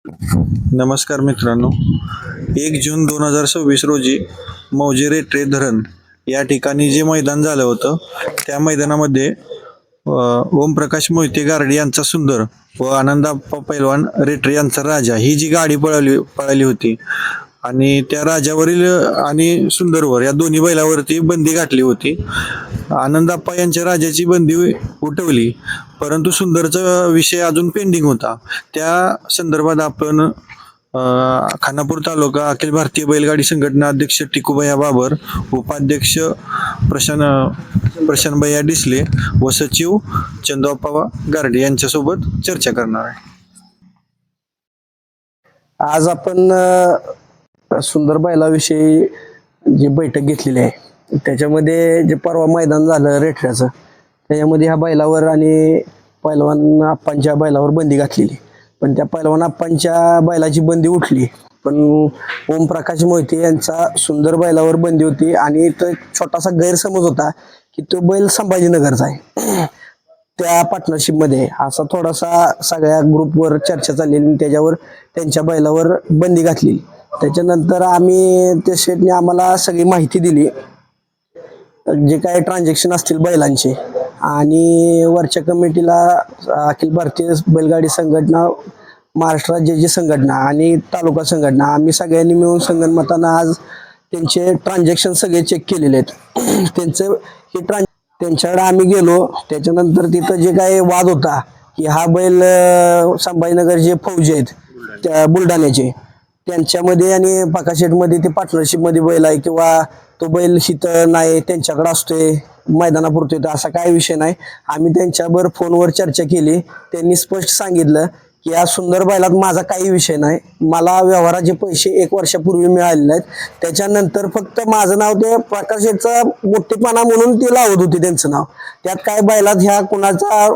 नमस्कार मित्रांनो, 1 जून 2026 रोजी मौजे रेठरे धरण या ठिकाणी जे मैदान झालं होतं त्या मैदानामध्ये ओमप्रकाश मोहिते गारडी यांचा सुंदर व आनंदाप्पा पैलवान रेठरे यांचा राजा ही जी गाडी पळाली होती आणि त्या राजावरील आणि सुंदरवर या दोन्ही बैलावरती बंदी घातली होती. आनंदाप्पा यांच्या राजाची बंदी उठवली, परंतु सुंदरचा विषय अजून पेंडिंग होता. त्या संदर्भात आपण खानापूर तालुका अखिल भारतीय बैलगाडी संघटना अध्यक्ष टिकूभैया बाबर, उपाध्यक्ष प्रशांतभैया डिसले व सचिव चंदूअप्पा गारडे यांच्यासोबत चर्चा करणार आहे. आज आपण सुंदर बैलाविषयी जी बैठक घेतलेली आहे त्याच्यामध्ये जे परवा मैदान झालं रेठऱ्याचं त्याच्यामध्ये ह्या बैलावर आणि पैलवान आप्पांच्या बैलावर बंदी घातलेली, पण त्या पैलवान आप्पांच्या बैलाची बंदी उठली, पण ओमप्रकाश मोहिते यांचा सुंदर बैलावर बंदी होती. आणि तो एक छोटासा गैरसमज होता की तो बैल संभाजीनगरचा आहे. त्या पार्टनरशिपमध्ये असा थोडासा सगळ्या ग्रुपवर चर्चा चाललेली आणि त्याच्यावर त्यांच्या बैलावर बंदी घातली. त्याच्यानंतर आम्ही त्या शेटने आम्हाला सगळी माहिती दिली, जे काही ट्रान्झॅक्शन असतील बैलांचे, आणि वरच्या कमिटीला अखिल भारतीय बैलगाडी संघटना, महाराष्ट्र राज्याची संघटना आणि तालुका संघटना आम्ही सगळ्यांनी मिळून संगनमतानं आज त्यांचे ट्रान्झॅक्शन सगळे चेक केलेले आहेत. त्यांच्याकडे आम्ही गेलो. त्याच्यानंतर तिथं जे काही वाद होता की हा बैल संभाजीनगर जे फौजी आहेत त्या बुलढाण्याचे त्यांच्यामध्ये आणि पकाशेटमध्ये ते पार्टनरशिपमध्ये बैल आहे किंवा तो बैल हिथं नाही त्यांच्याकडे असतोय मैदानापुरतोय, तर असा काही विषय नाही. आम्ही त्यांच्याबरोबर फोनवर चर्चा केली. त्यांनी स्पष्ट सांगितलं की या सुंदर बैलात माझा काही विषय नाही, मला व्यवहाराचे पैसे 1 वर्षापूर्वी मिळालेले आहेत. त्याच्यानंतर फक्त माझं नाव ते प्रकाशेटचा मोठेपणा म्हणून ते लावत होते त्यांचं नाव. त्यात काय बैलात ह्या कुणाचा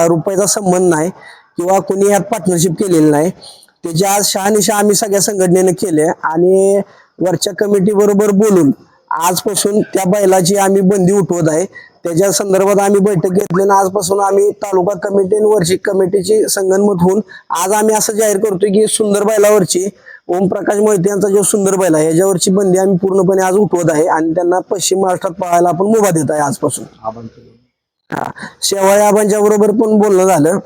रुपयाचा संबंध नाही किंवा कुणी ह्यात पार्टनरशिप केलेली नाही. त्याची आज शहानिशा आम्ही सगळ्या संघटनेने केले आणि वरच्या कमिटी बरोबर बोलून आजपासून त्या बैलाची आम्ही बंदी उठवत आहे. त्याच्या संदर्भात आम्ही बैठक घेतली आणि आजपासून आम्ही तालुका कमिटी आणि वरची कमिटीची संगनमत होऊन आज आम्ही असं जाहीर करतोय की सुंदर बैलावरची ओमप्रकाश मोहिते यांचा जो सुंदर बैल आहे याच्यावरची बंदी आम्ही पूर्णपणे आज उठवत आहे आणि त्यांना पश्चिम महाराष्ट्रात पळायला आपण मुभा देत आहे आजपासून. शेवाळे आबांच्या बरोबर पण बोलणं झालं.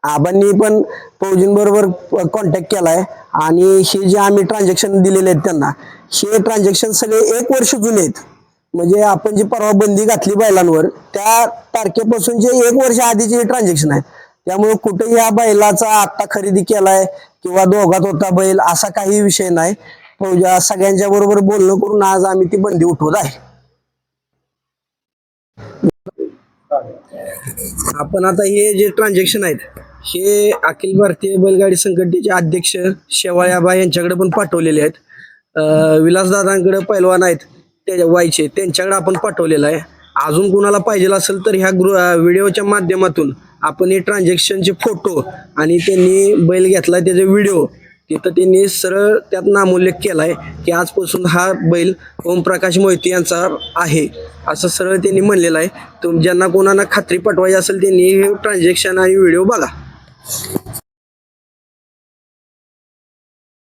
आबांनी पण फौजींबरोबर कॉन्टॅक्ट केलाय आणि हे जे आम्ही ट्रान्झॅक्शन दिलेले आहेत त्यांना, हे ट्रान्झॅक्शन सगळे 1 वर्ष जुने आहेत. म्हणजे आपण जी परवा बंदी घातली बैलांवर त्या तारखेपासून जे 1 वर्ष आधीचे ट्रान्झॅक्शन आहेत. त्यामुळे कुठेही या बैलाचा आत्ता खरेदी केलाय किंवा दोघात होता बैल असा काही विषय नाही. फौजा सगळ्यांच्या बरोबर बोलणं करून आज आम्ही ती बंदी उठवत आहे. आपण आता हे जे ट्रान्झॅक्शन आहेत हे अखिल भारतीय बैलगाडी संघटनेचे अध्यक्ष शेवाळे आबा यांच्याकडे पण पाठवलेले आहेत. विलासदादांकडे पैलवान आहेत ते व्हायचे त्यांच्याकडे आपण पाठवलेलं आहे. अजून कुणाला पाहिजे असेल तर ह्या व्हिडिओच्या माध्यमातून आपण हे ट्रान्झॅक्शनचे फोटो आणि त्यांनी बैल घेतला त्याचे व्हिडिओ तिथं त्यांनी सरळ त्यात नामोल्लेख केलाय की आजपासून हा बैल ओमप्रकाश मोहिते यांचा आहे असं सरळ त्यांनी म्हणलेलं आहे. ज्यांना कोणाला खात्री पटवायची असेल त्यांनी हे ट्रान्झॅक्शन आणि व्हिडिओ बघा.